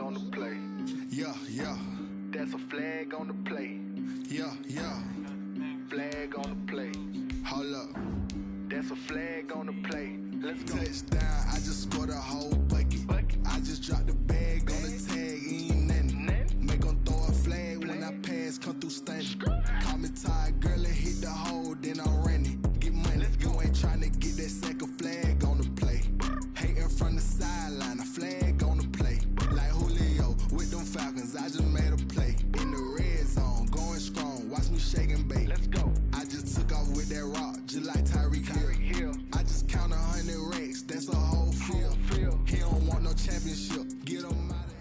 on the play. Yeah, yeah. That's a flag on the play. Yeah, yeah. Flag on the play. Hold up. That's a flag on the play. Let's go. Touchdown, I just scored a whole bucket. I just dropped the bag on the tag, ain't nothing. Make 'em throw a flag when I pass, come through stunning. Call me tired, girl, and hit the hole, then I'm running. Get money, you ain't tryna get that second flag on the play. Hating from the sideline, a flag on the play. Like Julio with them Falcons, I just made a play. In the red zone, going strong, watch me shake and bake. Let's go. I just took off with that rock, just like Tyreek Hill. I just count 100 racks, that's a whole field. He don't want no championship, get him out of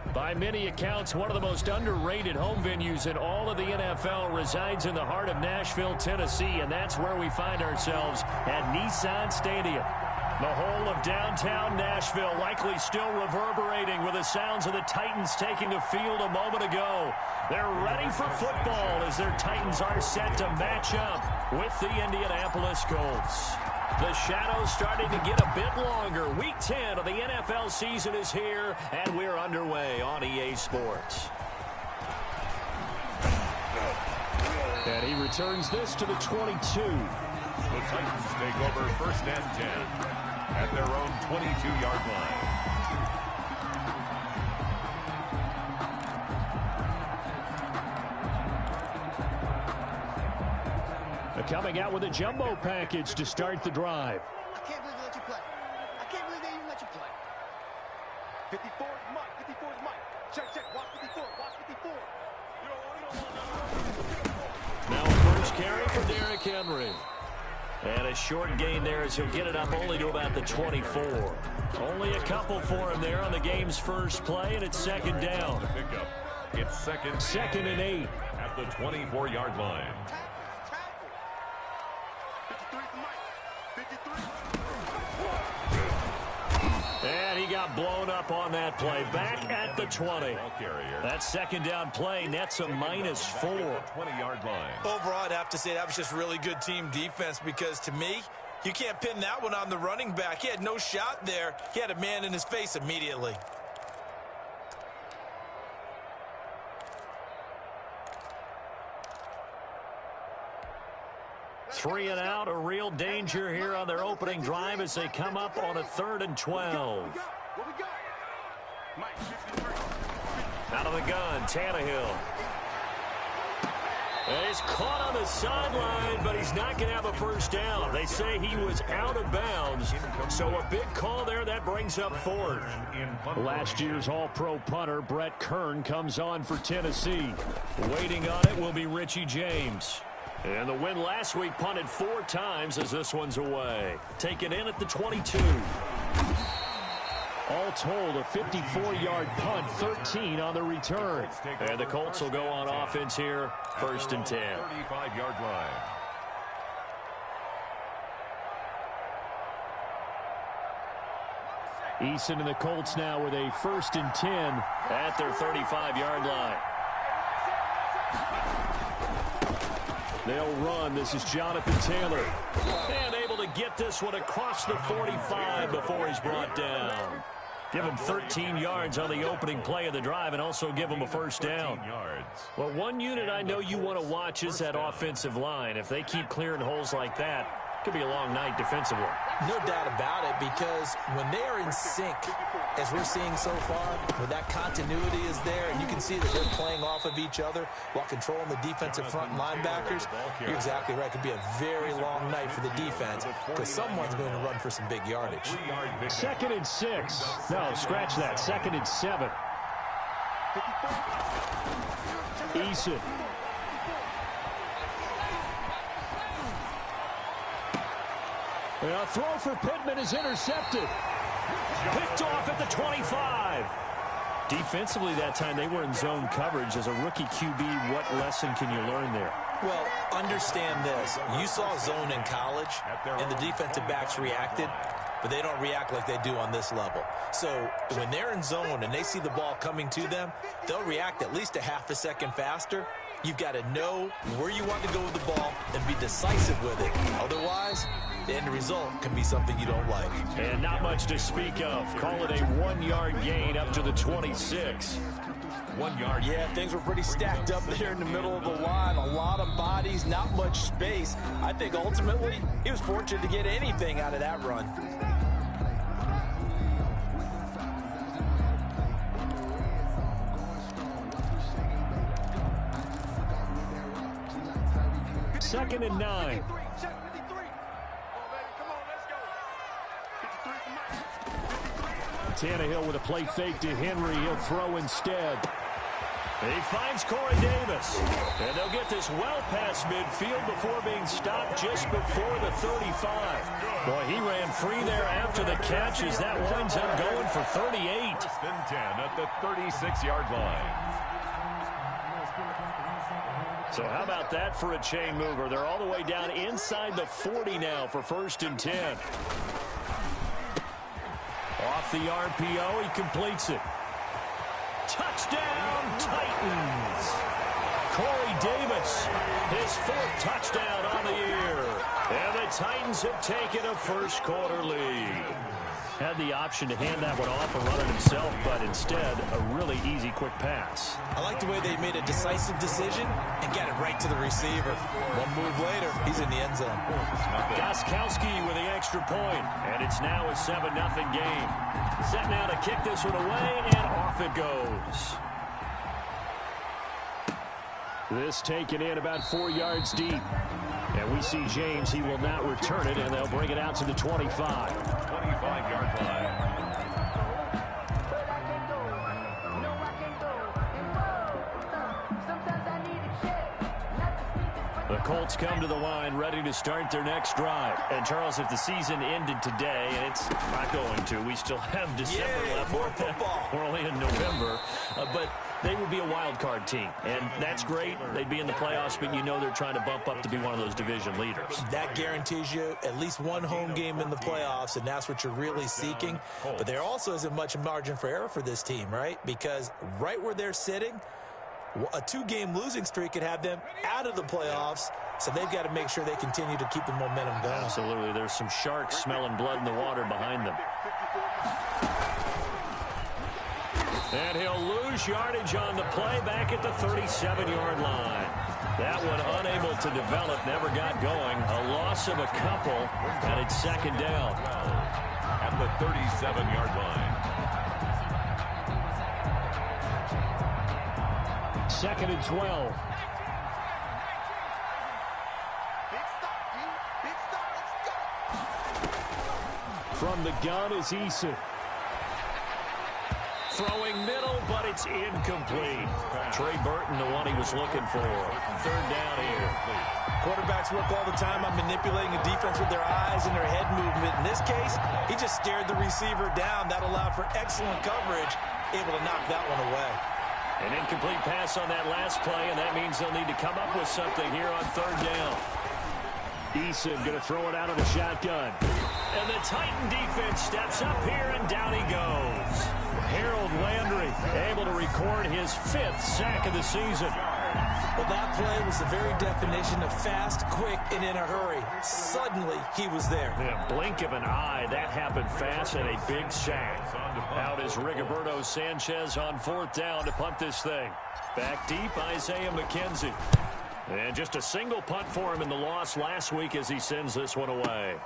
here. By many accounts, one of the most underrated home venues in all of the NFL resides in the heart of Nashville, Tennessee, and that's where we find ourselves at Nissan Stadium. The whole of downtown Nashville likely still reverberating with the sounds of the Titans taking the field a moment ago. They're ready for football as their Titans are set to match up with the Indianapolis Colts. The shadow's starting to get a bit longer. Week 10 of the NFL season is here, and we're underway on EA Sports. And he returns this to the 22. The Titans take over 1st and 10 at their own 22-yard line. Coming out with a jumbo package to start the drive. I can't believe they let you play. I can't believe they even let you play. 54 is Mike. 54 is Mike. Check. Watch 54. Watch 54. Now a first carry for Derrick Henry. And a short gain there as he'll get it up only to about the 24. Only a couple for him there on the game's first play, and it's second down. It's second and 8. At the 24-yard line. And he got blown up on that play. Back at the 20. That second down play nets a -4. 20-yard line. Overall, I'd have to say that was just really good team defense because, to me, you can't pin that one on the running back. He had no shot there. He had a man in his face immediately. Three and out, a real danger here on their opening drive as they come up on a 3rd and 12. Out of the gun, Tannehill. And he's caught on the sideline, but he's not going to have a first down. They say he was out of bounds, so a big call there. That brings up 4th. Last year's All-Pro punter, Brett Kern, comes on for Tennessee. Waiting on it will be Richie James. And the win last week punted 4 times as this one's away. Taken in at the 22. All told, a 54-yard punt, 13 on the return. And the Colts will go on offense here, 1st and 10. 35-yard line. Eason and the Colts now with a 1st and 10 at their 35-yard line. They'll run. This is Jonathan Taylor. And able to get this one across the 45 before he's brought down. Give him 13 yards on the opening play of the drive and also give him a first down. Well, one unit I know you want to watch is that offensive line. If they keep clearing holes like that, it could be a long night defensively. No doubt about it, because when they are in sync, as we're seeing so far, when that continuity is there and you can see that they're playing off of each other while controlling the defensive front linebackers, you're exactly right. It could be a very long night for the defense because someone's going to run for some big yardage. 2nd and 6. No, scratch that. 2nd and 7. Eason. And a throw for Pittman is intercepted. Picked off at the 25. Defensively that time, they were in zone coverage. As a rookie QB, what lesson can you learn there? Well, understand this. You saw zone in college, and the defensive backs reacted, but they don't react like they do on this level. So when they're in zone and they see the ball coming to them, they'll react at least a half a second faster. You've got to know where you want to go with the ball and be decisive with it. Otherwise, the end result can be something you don't like. And not much to speak of. Call it a 1-yard gain up to the 26. 1 yard. Yeah, things were pretty stacked up there in the middle of the line. A lot of bodies, not much space. I think ultimately he was fortunate to get anything out of that run. Second and 9. Tannehill with a play fake to Henry. He'll throw instead. He finds Corey Davis. And they'll get this well past midfield before being stopped just before the 35. Boy, he ran free there after the catch as that winds up going for 38. First and 10 at the 36-yard line. So how about that for a chain mover? They're all the way down inside the 40 now for first and 10. Off the RPO, he completes it. Touchdown, Titans! Corey Davis, his 4th touchdown on the year. And the Titans have taken a first-quarter lead. Had the option to hand that one off and run it himself, but instead, a really easy, quick pass. I like the way they made a decisive decision and got it right to the receiver. One move later, he's in the end zone. Gostkowski with the extra point, and it's now a 7-0 game. Set now to kick this one away, and off it goes. This taken in about 4 yards deep. And we see James, he will not return it, and they'll bring it out to the 25. 25-yard line. The Colts come to the line ready to start their next drive. And, Charles, if the season ended today, and it's not going to, we still have December left. More football. We're only in November. But they would be a wild card team. And that's great. They'd be in the playoffs, but you know they're trying to bump up to be one of those division leaders. That guarantees you at least one home game in the playoffs, and that's what you're really seeking. But there also isn't much margin for error for this team, right? Because right where they're sitting, a 2-game losing streak could have them out of the playoffs, so they've got to make sure they continue to keep the momentum going. Absolutely. There's some sharks smelling blood in the water behind them. And he'll lose yardage on the play back at the 37-yard line. That one unable to develop, never got going. A loss of a couple, and it's second down. At the 37-yard line. Second and 12. From the gun is Eason. Throwing middle, but it's incomplete. Trey Burton, the one he was looking for. Third down here. Quarterbacks work all the time on manipulating a defense with their eyes and their head movement. In this case, he just stared the receiver down. That allowed for excellent coverage, able to knock that one away. An incomplete pass on that last play, and that means they'll need to come up with something here on third down. Eason going to throw it out of the shotgun. And the Titan defense steps up here, and down he goes. Harold Landry able to record his 5th sack of the season. Well, that play was the very definition of fast, quick, and in a hurry. Suddenly, he was there. In a blink of an eye, that happened fast, and a big sack. Out is Rigoberto Sanchez on 4th down to punt this thing. Back deep, Isaiah McKenzie. And just a single punt for him in the loss last week as he sends this one away.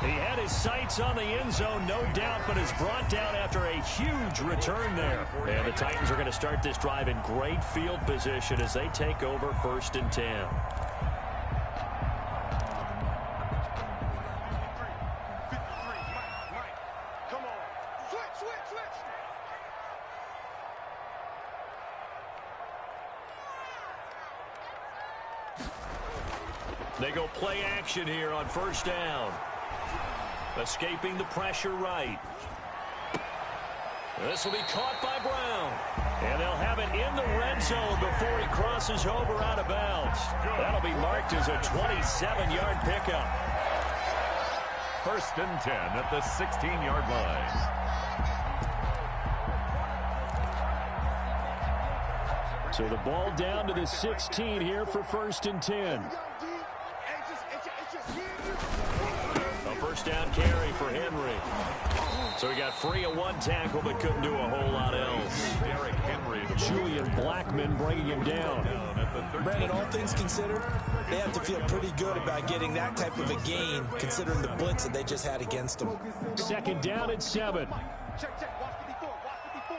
He had his sights on the end zone, no doubt, but is brought down after a huge return there. And the Titans are going to start this drive in great field position as they take over first and 10. They go play action here on first down. Escaping the pressure right. This will be caught by Brown. And they'll have it in the red zone before he crosses over out of bounds. That'll be marked as a 27-yard pickup. First and 10 at the 16-yard line. So the ball down to the 16 here for 1st and 10. A first down carry for Henry. So he got free of one tackle but couldn't do a whole lot else. Derrick Henry. Julian Blackmon bringing him down. Brandon, all things considered, they have to feel pretty good about getting that type of a gain considering the blitz that they just had against them. 2nd down and 7. Check, check. Watch 54. Watch 54.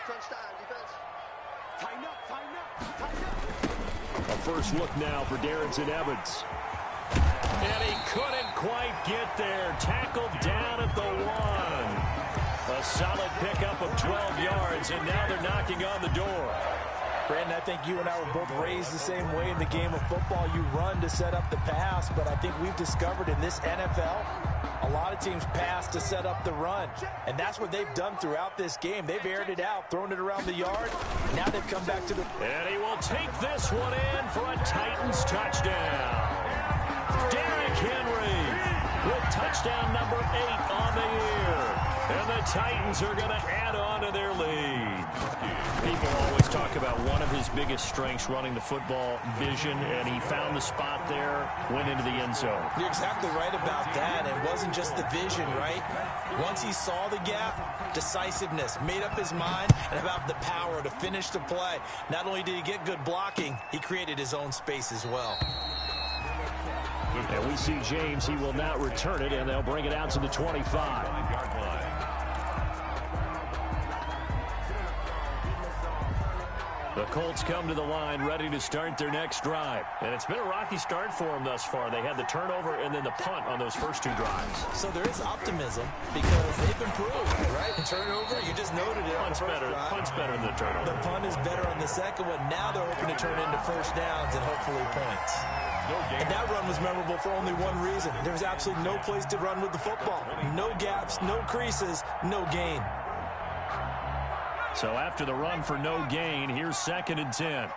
Crunch time, defense. Tighten up, tighten up, tighten up. A first look now for Darrington Evans. And he couldn't quite get there. Tackled down at the 1. A solid pickup of 12 yards, and now they're knocking on the door. Brandon, I think you and I were both raised the same way in the game of football. You run to set up the pass, but I think we've discovered in this NFL, a lot of teams pass to set up the run. And that's what they've done throughout this game. They've aired it out, thrown it around the yard. Now they've come back to the... And he will take this one in for a Titans touchdown. Derrick Henry with touchdown number 8 on the year. And the Titans are going to add on to their lead. People always talk about one of his biggest strengths running the football, vision, and he found the spot there, went into the end zone. You're exactly right about that. It wasn't just the vision, right? Once he saw the gap, decisiveness, made up his mind, and about the power to finish the play. Not only did he get good blocking, he created his own space as well. And we see James, he will not return it, and they'll bring it out to the 25. The Colts come to the line ready to start their next drive. And it's been a rocky start for them thus far. They had the turnover and then the punt on those first 2 drives. So there is optimism because they've improved, right? The turnover, you just noted it. Punt's better than the turnover. The punt is better on the second one. Now they're hoping to turn into first downs and hopefully points. And that run was memorable for only one reason. There was absolutely no place to run with the football. No gaps, no creases, no gain. So after the run for no gain, here's 2nd and 10.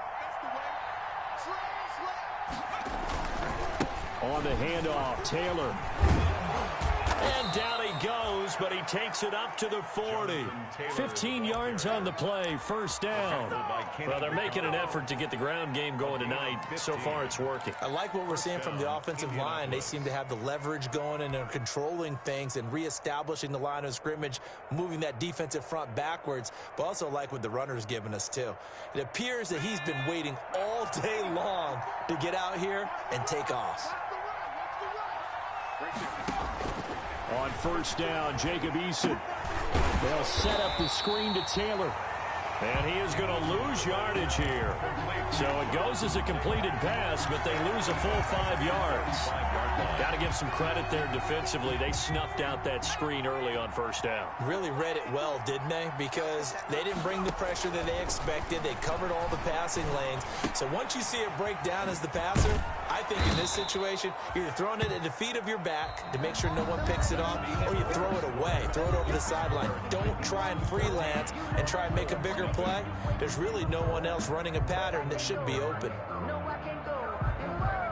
On the handoff, Taylor. And down he goes, but he takes it up to the 40. 15 yards on the play, first down. Well, they're making an effort to get the ground game going tonight. So far, it's working. I like what we're seeing from the offensive line. They seem to have the leverage going, and they're controlling things and reestablishing the line of scrimmage, moving that defensive front backwards, but also like what the runner's giving us, too. It appears that he's been waiting all day long to get out here and take off. On first down, Jacob Eason. They'll set up the screen to Taylor. And he is going to lose yardage here. So it goes as a completed pass, but they lose a full 5 yards. Got to give some credit there defensively. They snuffed out that screen early on first down. Really read it well, didn't they? Because they didn't bring the pressure that they expected. They covered all the passing lanes. So once you see it break down as the passer, I think in this situation, you're either throwing it at the feet of your back to make sure no one picks it off, or you throw it away, throw it over the sideline. Don't try and freelance and try and make a bigger play. There's really no one else running a pattern that should be open.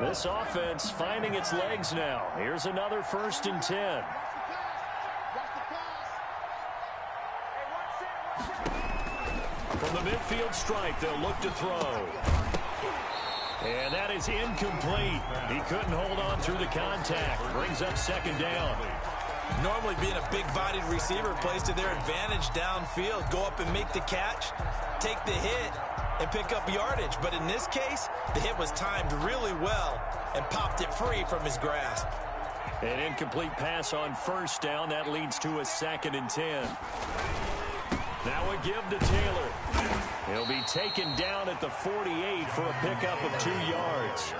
This offense finding its legs now. Here's another 1st and 10. From the midfield stripe, they'll look to throw. And that is incomplete. He couldn't hold on through the contact. Brings up 2nd down. Normally being a big-bodied receiver plays to their advantage downfield. Go up and make the catch, take the hit, and pick up yardage. But in this case, the hit was timed really well and popped it free from his grasp. An incomplete pass on first down. That leads to a 2nd and 10. Now a give to Taylor. He'll be taken down at the 48 for a pickup of 2 yards.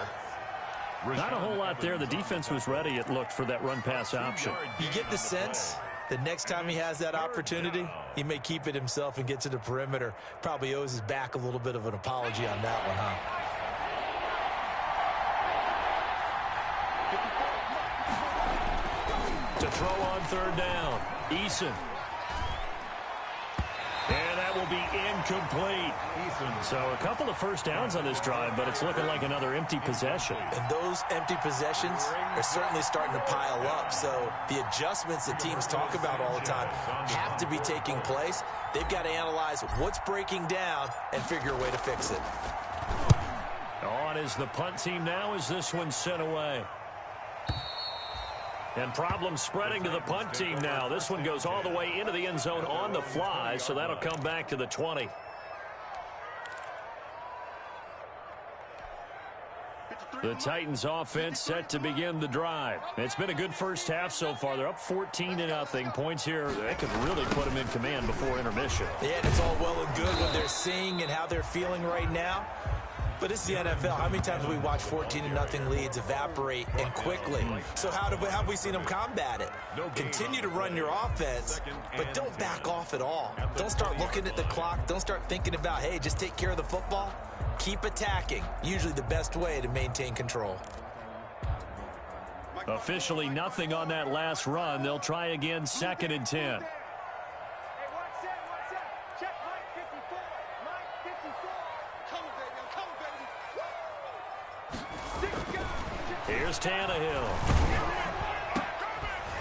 Not a whole lot there. The defense was ready, it looked, for that run-pass option. You get the sense that next time he has that opportunity, he may keep it himself and get to the perimeter. Probably owes his back a little bit of an apology on that one, huh? To throw on 3rd down, Eason. And that will be incomplete. So a couple of first downs on this drive, but it's looking like another empty possession. And those empty possessions are certainly starting to pile up. So the adjustments that teams talk about all the time have to be taking place. They've got to analyze what's breaking down and figure a way to fix it. On is the punt team now as this one's sent away. And problems spreading to the punt team now. This one goes all the way into the end zone on the fly, so that'll come back to the 20. The Titans offense set to begin the drive. It's been a good first half so far. They're up 14-0. Points here, they could really put them in command before intermission. Yeah, and it's all well and good what they're seeing and how they're feeling right now. But it's the NFL. How many times have we watched 14-0 leads evaporate and quickly? So how have we seen them combat it? Continue to run your offense, but don't back off at all. Don't start looking at the clock. Don't start thinking about, hey, just take care of the football. Keep attacking. Usually the best way to maintain control. Officially nothing on that last run. They'll try again, 2nd and 10. Here's Tannehill.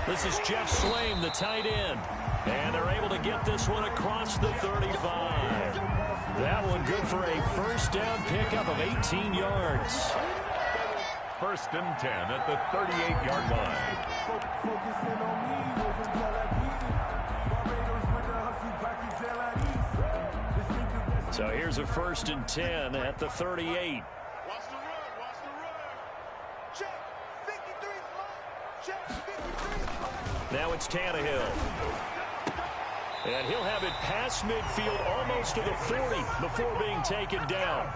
This is Jeff Swaim, the tight end. And they're able to get this one across the 35. That one good for a first down pickup of 18 yards. 1st and 10 at the 38-yard line. So here's a 1st and 10 at the 38. Now it's Tannehill. And he'll have it past midfield almost to the 40 before being taken down.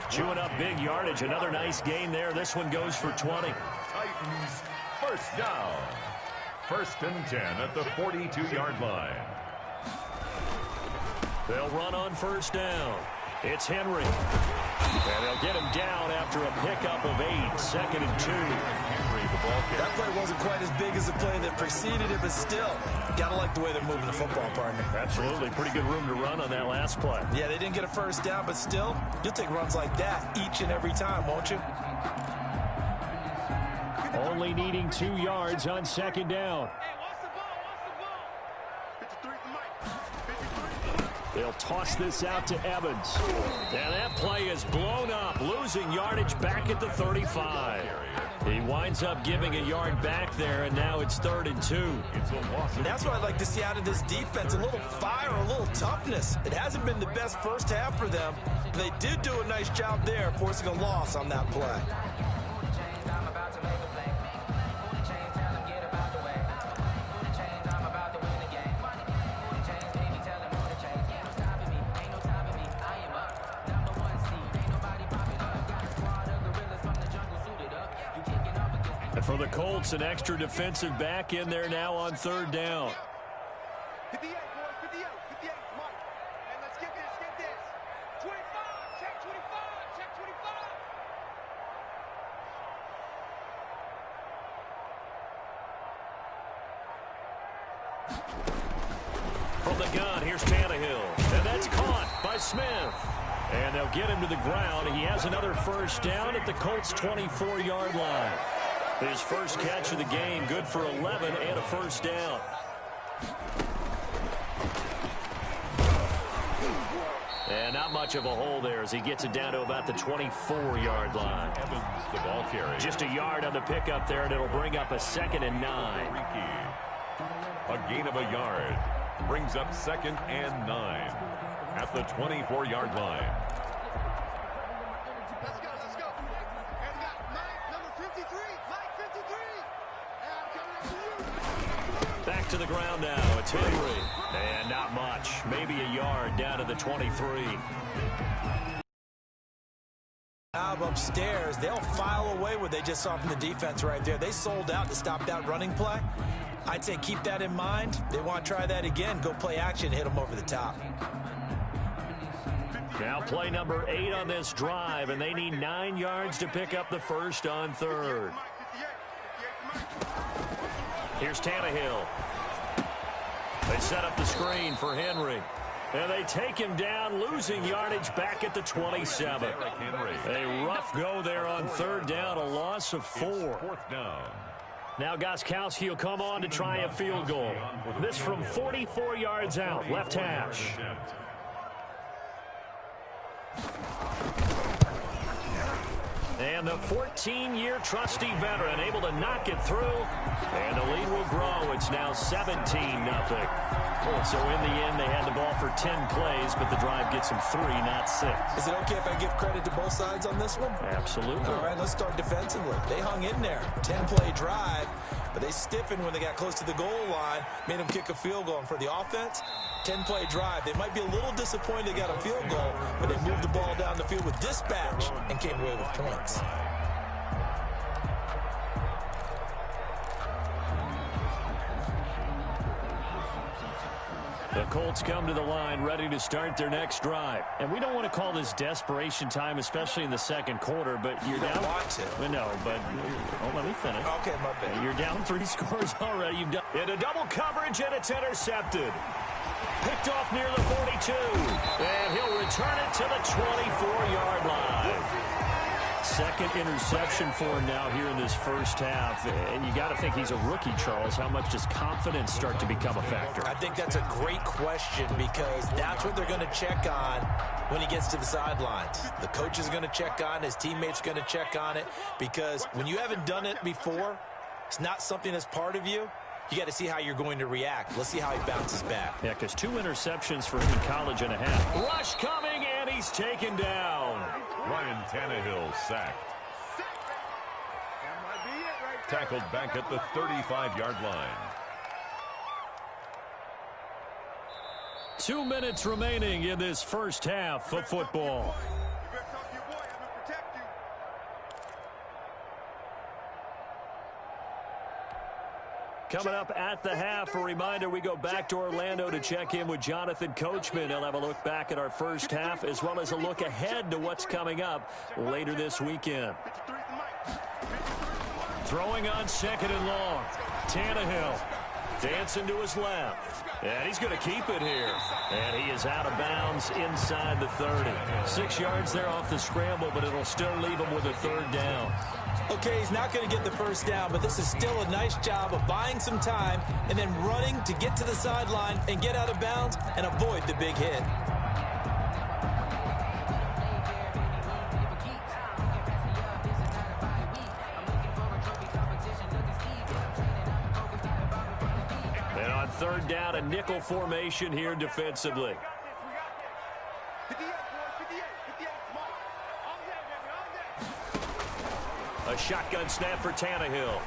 Chewing up big yardage. Another nice gain there. This one goes for 20. Titans first down. 1st and 10 at the 42-yard line. They'll run on first down. It's Henry. And they'll get him down after a pickup of 8. 2nd and 2. That play wasn't quite as big as the play that preceded it, but still, gotta like the way they're moving the football, partner. Absolutely. Pretty good room to run on that last play. Yeah, they didn't get a first down, but still, you'll take runs like that each and every time, won't you? Only needing 2 yards on 2nd down. They'll toss this out to Evans. And that play is blown up, losing yardage back at the 35. He winds up giving a yard back there, and now it's 3rd and 2. And that's what I'd like to see out of this defense, a little fire, a little toughness. It hasn't been the best first half for them, but they did do a nice job there, forcing a loss on that play. For the Colts, an extra defensive back in there now on 3rd down. 58, boys, 58, 58, Mike. And let's get this. 25, check 25, check 25. From the gun, here's Tannehill. And that's caught by Smith. And they'll get him to the ground. He has another first down at the Colts' 24-yard line. His first catch of the game, good for 11 and a first down. And not much of a hole there as he gets it down to about the 24-yard line. Evans, the ball carrier. Just a yard on the pickup there, and it'll bring up a 2nd and 9. A gain of a yard brings up 2nd and 9 at the 24-yard line. Let's go. And we got Mike, number 53. Mike, 53. And I'm coming after you. Back to the ground now. It's Henry. And not much. Maybe a yard down to the 23. Upstairs, they'll file away what they just saw from the defense right there. They sold out to stop that running play. I'd say keep that in mind. They want to try that again. Go play action, hit them over the top. Now play number 8 on this drive, and they need 9 yards to pick up the first on 3rd. Here's Tannehill. They set up the screen for Henry. And they take him down, losing yardage back at the 27. A rough go there on third down, a loss of 4. Fourth down. Now Gostkowski will come on to try a field goal. This from 44 yards out, left hash. And the 14-year trusty veteran able to knock it through. And the lead will grow. It's now 17-0. So in the end, they had the ball for 10 plays, but the drive gets them 3, not 6. Is it okay if I give credit to both sides on this one? Absolutely. All right, let's start defensively. They hung in there. 10-play drive, but they stiffened when they got close to the goal line, made them kick a field goal. And for the offense, 10-play drive. They might be a little disappointed they got a field goal, but they moved the ball down the field with dispatch and came away with points. The Colts come to the line ready to start their next drive. And we don't want to call this desperation time, especially in the second quarter, but you're down. Don't want to. No, but let me finish. Okay, my bad. You're down 3 scores already. You've done into double coverage, and it's intercepted. Picked off near the 42. And he'll return it to the 24-yard line. Second interception for him now here in this first half. And you got to think he's a rookie, Charles. How much does confidence start to become a factor? I think that's a great question because that's what they're going to check on when he gets to the sidelines. The coach is going to check on, his teammates are going to check on it because when you haven't done it before, it's not something that's part of you. You got to see how you're going to react. Let's see how he bounces back. Yeah, because 2 interceptions for him in college and a half. Rush coming, and he's taken down. Ryan Tannehill sacked. Tackled back at the 35-yard line. 2 minutes remaining in this first half of football. Coming up at the half, a reminder, we go back to Orlando to check in with Jonathan Coachman. He'll have a look back at our first half as well as a look ahead to what's coming up later this weekend. Throwing on second and long. Tannehill dancing to his left. And he's going to keep it here. And he is out of bounds inside the 30. 6 yards there off the scramble, but it'll still leave him with a third down. Okay, he's not going to get the first down, but this is still a nice job of buying some time and then running to get to the sideline and get out of bounds and avoid the big hit. And on third down, a nickel formation here defensively. A shotgun snap for Tannehill.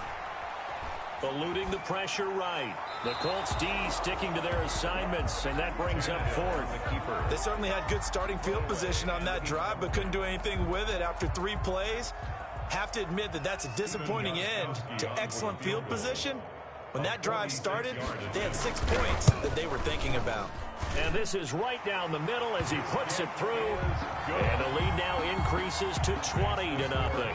Eluding the pressure right. The Colts D sticking to their assignments, and that brings up fourth. They certainly had good starting field position on that drive, but couldn't do anything with it after 3 plays. Have to admit that that's a disappointing end to excellent field position. When that drive started, they had 6 points that they were thinking about. And this is right down the middle as he puts it through. And the lead now increases to 20-0.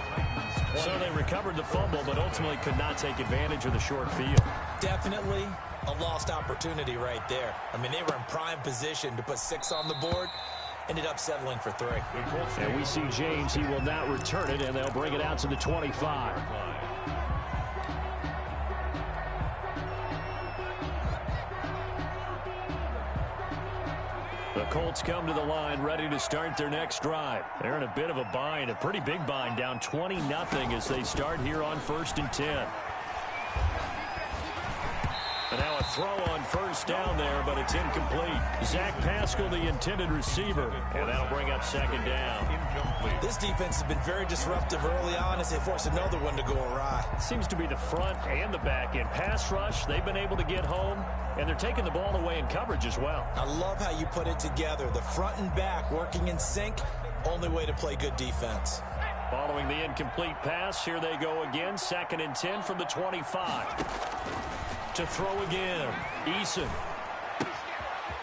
So they recovered the fumble, but ultimately could not take advantage of the short field. Definitely a lost opportunity right there. I mean, they were in prime position to put 6 on the board. Ended up settling for 3. And we see James. He will not return it, and they'll bring it out to the 25. The Colts come to the line ready to start their next drive. They're in a bit of a bind, a pretty big bind, down 20-0 as they start here on 1st and 10. And now a throw on first down there, but it's incomplete. Zach Pascal, the intended receiver, and that'll bring up 2nd down. This defense has been very disruptive early on as they force another one to go awry. Seems to be the front and the back end. Pass rush, they've been able to get home, and they're taking the ball away in coverage as well. I love how you put it together. The front and back working in sync, only way to play good defense. Following the incomplete pass, here they go again. 2nd and 10 from the 25. To throw again, Eason.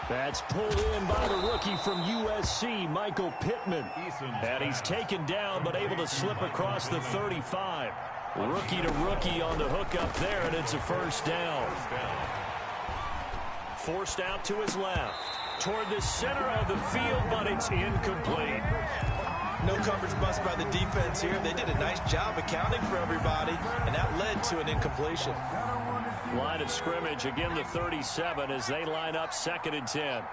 That's pulled in by the rookie from USC, Michael Pittman. And he's taken down, but able to slip across the 35. Rookie to rookie on the hook up there, and it's a first down. Forced out to his left. toward the center of the field, but it's incomplete. No coverage bust by the defense here. They did a nice job accounting for everybody, and that led to an incompletion. Line of scrimmage, again the 37 as they line up 2nd and 10.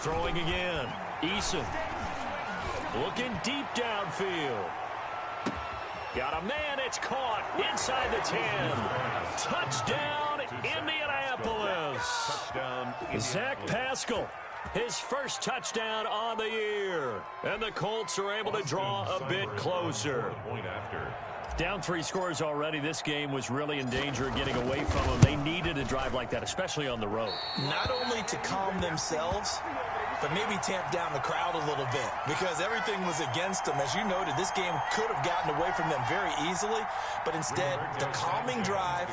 Throwing again. Eason. Looking deep downfield. Got a man, it's caught inside the 10. Touchdown, Indianapolis. Touchdown, Zach Pascal, his first touchdown on the year. And the Colts are able to draw a bit closer. Point after. Down 3 scores already. This game was really in danger of getting away from them. They needed a drive like that, especially on the road. Not only to calm themselves, but maybe tamp down the crowd a little bit because everything was against them. As you noted, this game could have gotten away from them very easily, but instead, the calming drive,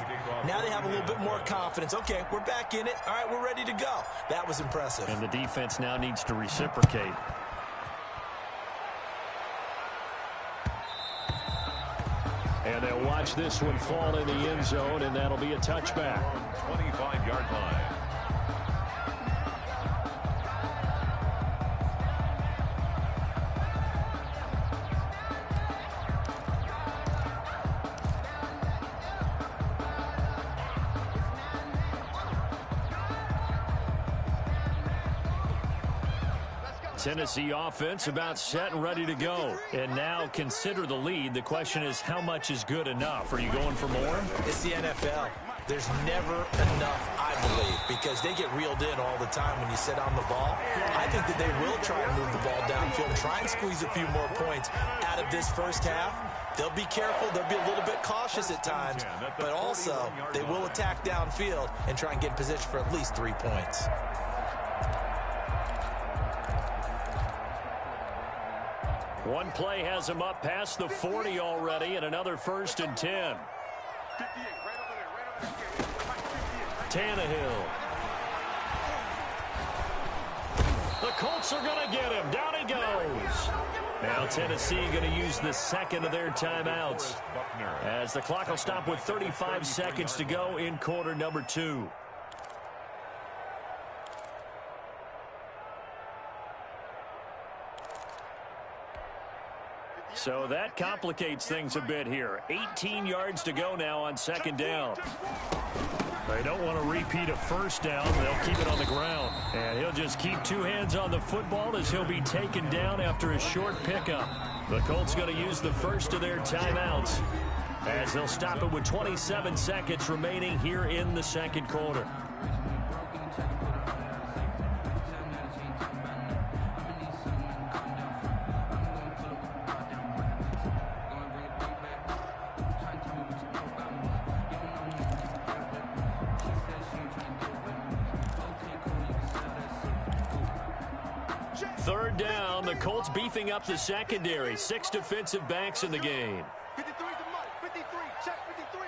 now they have a little bit more confidence. Okay, we're back in it. All right, we're ready to go. That was impressive. And the defense now needs to reciprocate. And they'll watch this one fall in the end zone, and that'll be a touchback. 25-yard line. Tennessee offense about set and ready to go. And now consider the lead. The question is, how much is good enough? Are you going for more? It's the NFL. There's never enough, I believe, because they get reeled in all the time when you sit on the ball. I think that they will try and move the ball downfield, try and squeeze a few more points out of this first half. They'll be careful. They'll be a little bit cautious at times, but also they will attack downfield and try and get in position for at least 3 points. One play has him up past the 40 already, and another 1st and 10. Tannehill. The Colts are going to get him. Down he goes. Now Tennessee going to use the second of their timeouts, as the clock will stop with 35 seconds to go in quarter number 2. So that complicates things a bit here. 18 yards to go now on 2nd down. They don't want to repeat a first down. They'll keep it on the ground. And he'll just keep 2 hands on the football as he'll be taken down after a short pickup. The Colts going to use the first of their timeouts, as they'll stop it with 27 seconds remaining here in the 2nd quarter. Third down, the Colts beefing up the secondary. 6 defensive backs in the game. 53 to Mike. 53. Check 53.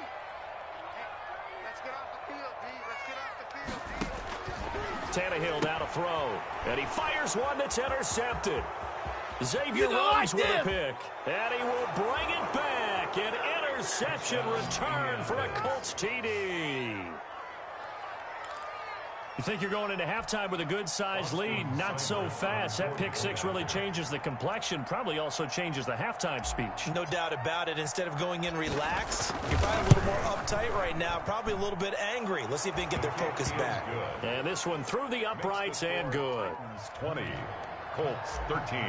Let's get off the field, D. Let's get off the field, D. Tannehill down to throw. And he fires one that's intercepted. Xavier runs with a pick. And he will bring it back. An interception return for a Colts TD. You think you're going into halftime with a good-sized lead. Not so fast. That pick 6 really changes the complexion. Probably also changes the halftime speech. No doubt about it. Instead of going in relaxed, you're probably a little more uptight right now. Probably a little bit angry. Let's see if they can get their focus back. And this one through the uprights and good. 20, Colts 13.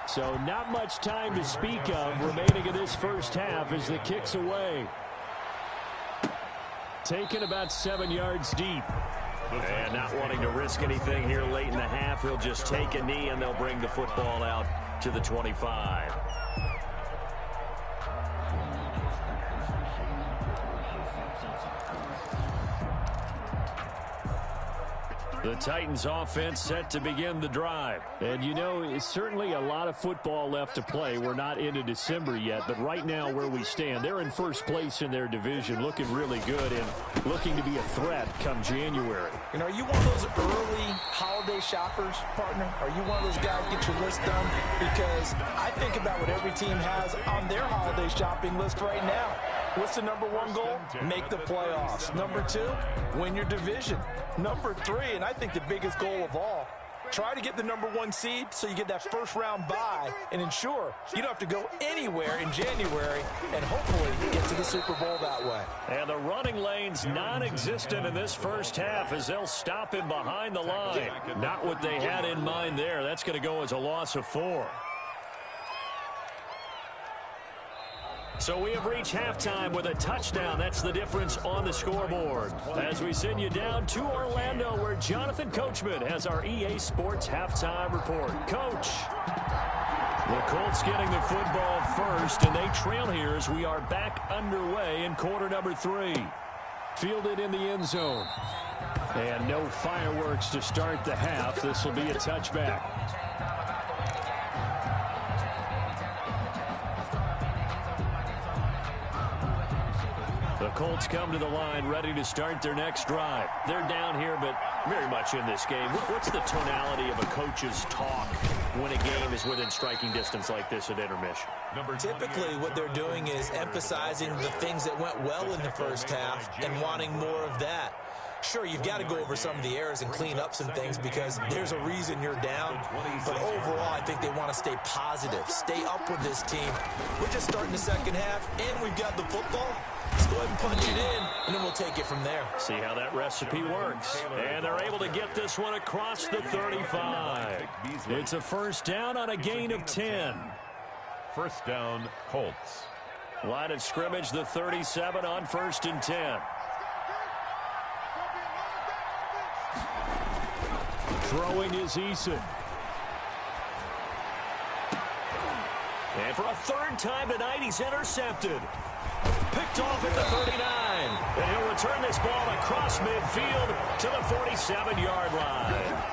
So not much time to speak of remaining in this first half as the kick's away. Taken about 7 yards deep. And not wanting to risk anything here late in the half, he'll just take a knee and they'll bring the football out to the 25. The Titans offense set to begin the drive. And you know, it's certainly a lot of football left to play. We're not into December yet, but right now where we stand, they're in first place in their division, looking really good and looking to be a threat come January. You know, are you one of those early holiday shoppers, partner? Are you one of those guys get your list done? Because I think about what every team has on their holiday shopping list right now. What's the number one goal? Make the playoffs. Number 2, win your division. Number 3, and I think the biggest goal of all, try to get the number 1 seed so you get that first-round bye and ensure you don't have to go anywhere in January and hopefully get to the Super Bowl that way. And the running lane's non-existent in this first half as they'll stop him behind the line. Not what they had in mind there. That's going to go as a loss of 4. So we have reached halftime with a touchdown. That's the difference on the scoreboard. As we send you down to Orlando, where Jonathan Coachman has our EA Sports halftime report. Coach. The Colts getting the football first, and they trail here as we are back underway in quarter number 3. Fielded in the end zone. And no fireworks to start the half. This will be a touchback. The Colts come to the line ready to start their next drive. They're down here, but very much in this game. What's the tonality of a coach's talk when a game is within striking distance like this at intermission? Typically, what they're doing is emphasizing the things that went well in the first half and wanting more of that. Sure, you've got to go over some of the errors and clean up some things because there's a reason you're down. But overall, I think they want to stay positive, stay up with this team. We're just starting the second half, and we've got the football. Let's go ahead and punch it in, and then we'll take it from there. See how that recipe works. And they're able to get this one across the 35. It's a first down on a gain of 10. First down, Colts. Line of scrimmage, the 37 on 1st and 10. Throwing is Eason. And for a 3rd time tonight, he's intercepted. Picked off at the 39. And he'll return this ball across midfield to the 47-yard line.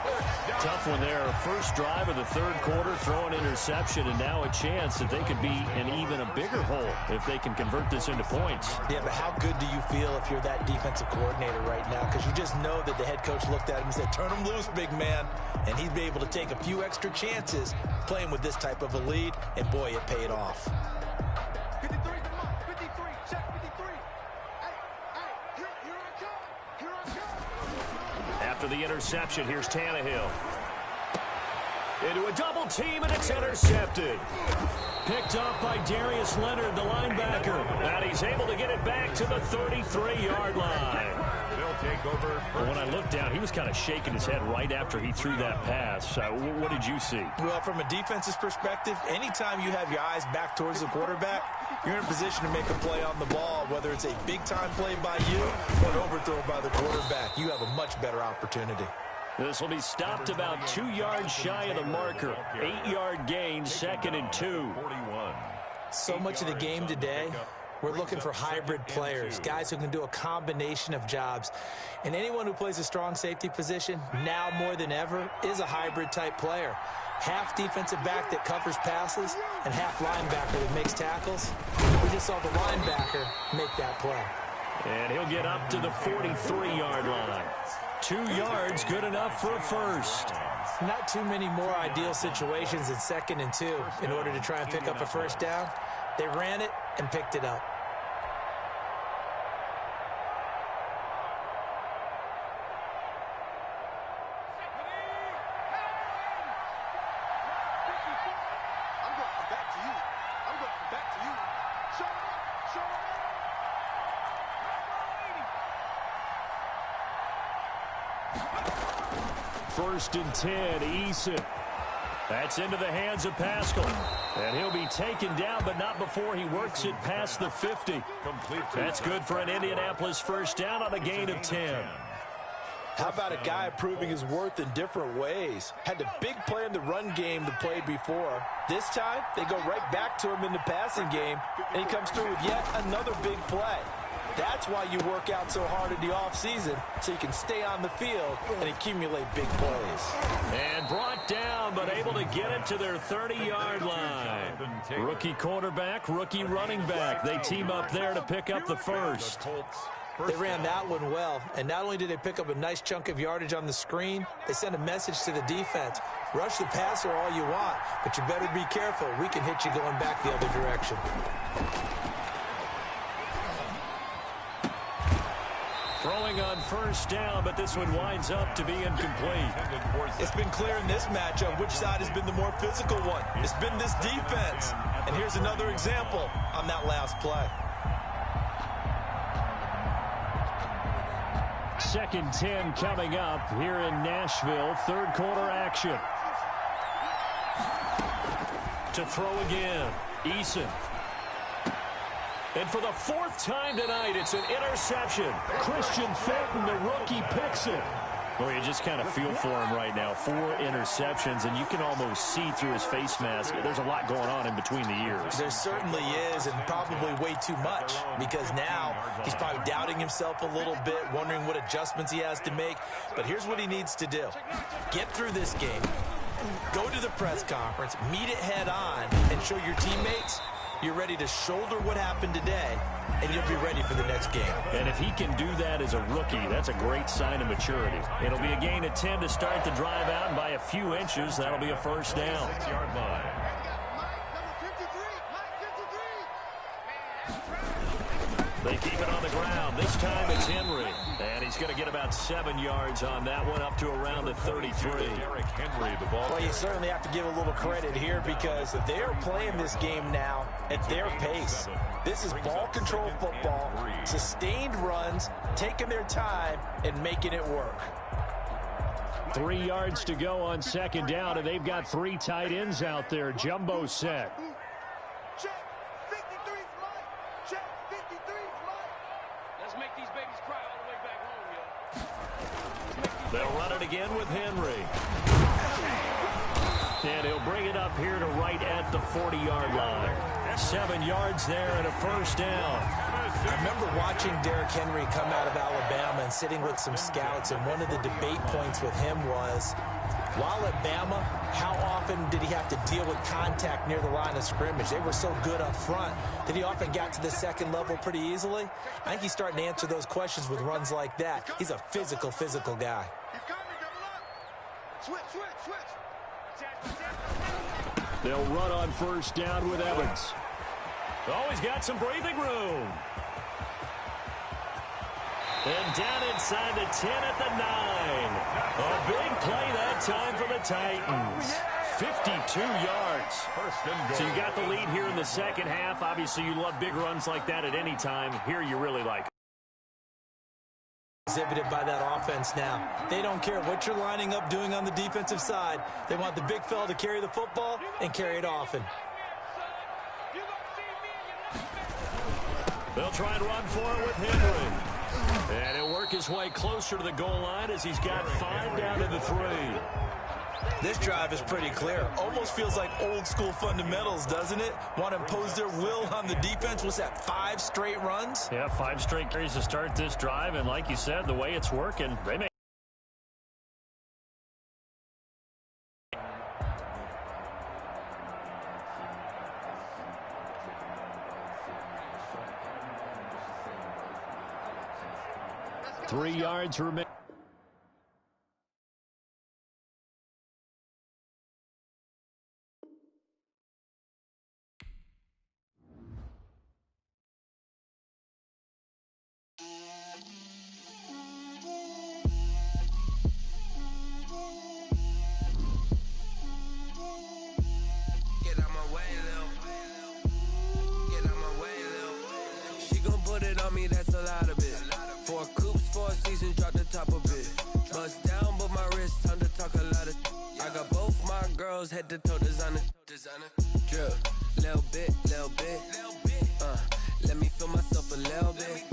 Tough one there. First drive of the 3rd quarter, throw an interception, and now a chance that they could be in even a bigger hole if they can convert this into points. Yeah, but how good do you feel if you're that defensive coordinator right now? Because you just know that the head coach looked at him and said, turn him loose, big man. And he'd be able to take a few extra chances playing with this type of a lead, and boy, it paid off. 53, 53, check 53. Hey, here I come. After the interception, here's Tannehill. Into a double team, and it's intercepted. Picked up by Darius Leonard, the linebacker. And he's able to get it back to the 33-yard line. They'll take over. When I looked down, he was kind of shaking his head right after he threw that pass. What did you see? Well, from a defense's perspective, anytime you have your eyes back towards the quarterback, you're in a position to make a play on the ball, whether it's a big-time play by you or an overthrow by the quarterback. You have a much better opportunity. This will be stopped about 2 yards shy of the marker. 8-yard gain, 2nd and 2. So much of the game today, we're looking for hybrid players, guys who can do a combination of jobs. And anyone who plays a strong safety position, now more than ever, is a hybrid-type player. Half defensive back that covers passes and half linebacker that makes tackles. We just saw the linebacker make that play. And he'll get up to the 43-yard line. 2 yards, good enough for a first. Not too many more ideal situations in 2nd and 2 in order to try and pick up a first down. They ran it and picked it up. I'm going to come back to you. I'm going to come back to you. Show it. Show it. 1st and 10, Eason. That's into the hands of Pascal. And he'll be taken down, but not before he works it past the 50. That's good for an Indianapolis first down on a gain of 10. How about a guy proving his worth in different ways? Had the big play in the run game the play before. This time, they go right back to him in the passing game, and he comes through with yet another big play. That's why you work out so hard in the offseason, so you can stay on the field and accumulate big plays. And brought down, but able to get it to their 30-yard line. Rookie quarterback, rookie running back. They team up there to pick up the first. They ran that one well, and not only did they pick up a nice chunk of yardage on the screen, they sent a message to the defense. Rush the passer all you want, but you better be careful. We can hit you going back the other direction. Throwing on first down, but this one winds up to be incomplete. It's been clear in this matchup which side has been the more physical one. It's been this defense. And here's another example on that last play. 2nd and 10 coming up here in Nashville. Third quarter action. To throw again, Eason. And for the 4th time tonight, it's an interception. Christian Fulton, the rookie, picks it. Well, you just kind of feel for him right now. 4 interceptions, and you can almost see through his face mask. There's a lot going on in between the ears. There certainly is, and probably way too much, because now he's probably doubting himself a little bit, wondering what adjustments he has to make. But here's what he needs to do. Get through this game. Go to the press conference, meet it head on, and show your teammates you're ready to shoulder what happened today, and you'll be ready for the next game. And if he can do that as a rookie, that's a great sign of maturity. It'll be a gain of 10 to start the drive out, and by a few inches, that'll be a first down. 6-yard line. They keep it on the ground. This time it's Henry. And he's going to get about 7 yards on that one, up to around the 33. Derrick Henry, the ball. Well, you certainly have to give a little credit here because they're playing this game now at their pace. This is ball control football, sustained runs, taking their time, and making it work. 3 yards to go on 2nd down, and they've got 3 tight ends out there. Jumbo set. Check. 53's mine. Check. 53's mine. Let's make these babies cry all the way back home, yo. They'll run it again with Henry. And he'll bring it up here to right at the 40-yard line. 7 yards there and a first down. I remember watching Derrick Henry come out of Alabama and sitting with some scouts, and one of the debate points with him was, while at Bama, how often did he have to deal with contact near the line of scrimmage? They were so good up front that he often got to the second level pretty easily. I think he's starting to answer those questions with runs like that. He's a physical guy. Switch, switch, switch. They'll run on first down with Evans. Oh, he's got some breathing room. And down inside the 10 at the 9. A big play that time for the Titans. 52 yards. So you got the lead here in the second half. Obviously, you love big runs like that at any time. Here you really like it. Exhibited by that offense now. They don't care what you're lining up doing on the defensive side. They want the big fella to carry the football and carry it often. They'll try and run for it with Henry. And he'll work his way closer to the goal line as he's got 5 down to the 3. This drive is pretty clear. Almost feels like old school fundamentals, doesn't it? Want to impose their will on the defense. What's that, 5 straight runs? Yeah, 5 straight carries to start this drive. And like you said, the way it's working, they may. Three yards remain. Head to toe designer, drip, little bit, let me feel myself a little bit,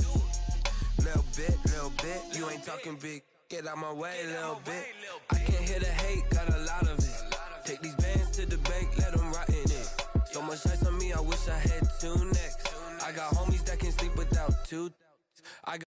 you ain't talking big, get out my way, little bit, I can't hear the hate, got a lot of it, take these bands to the bank, let them rot in it, so much ice on me, I wish I had 2 necks, I got homies that can sleep without 2, I got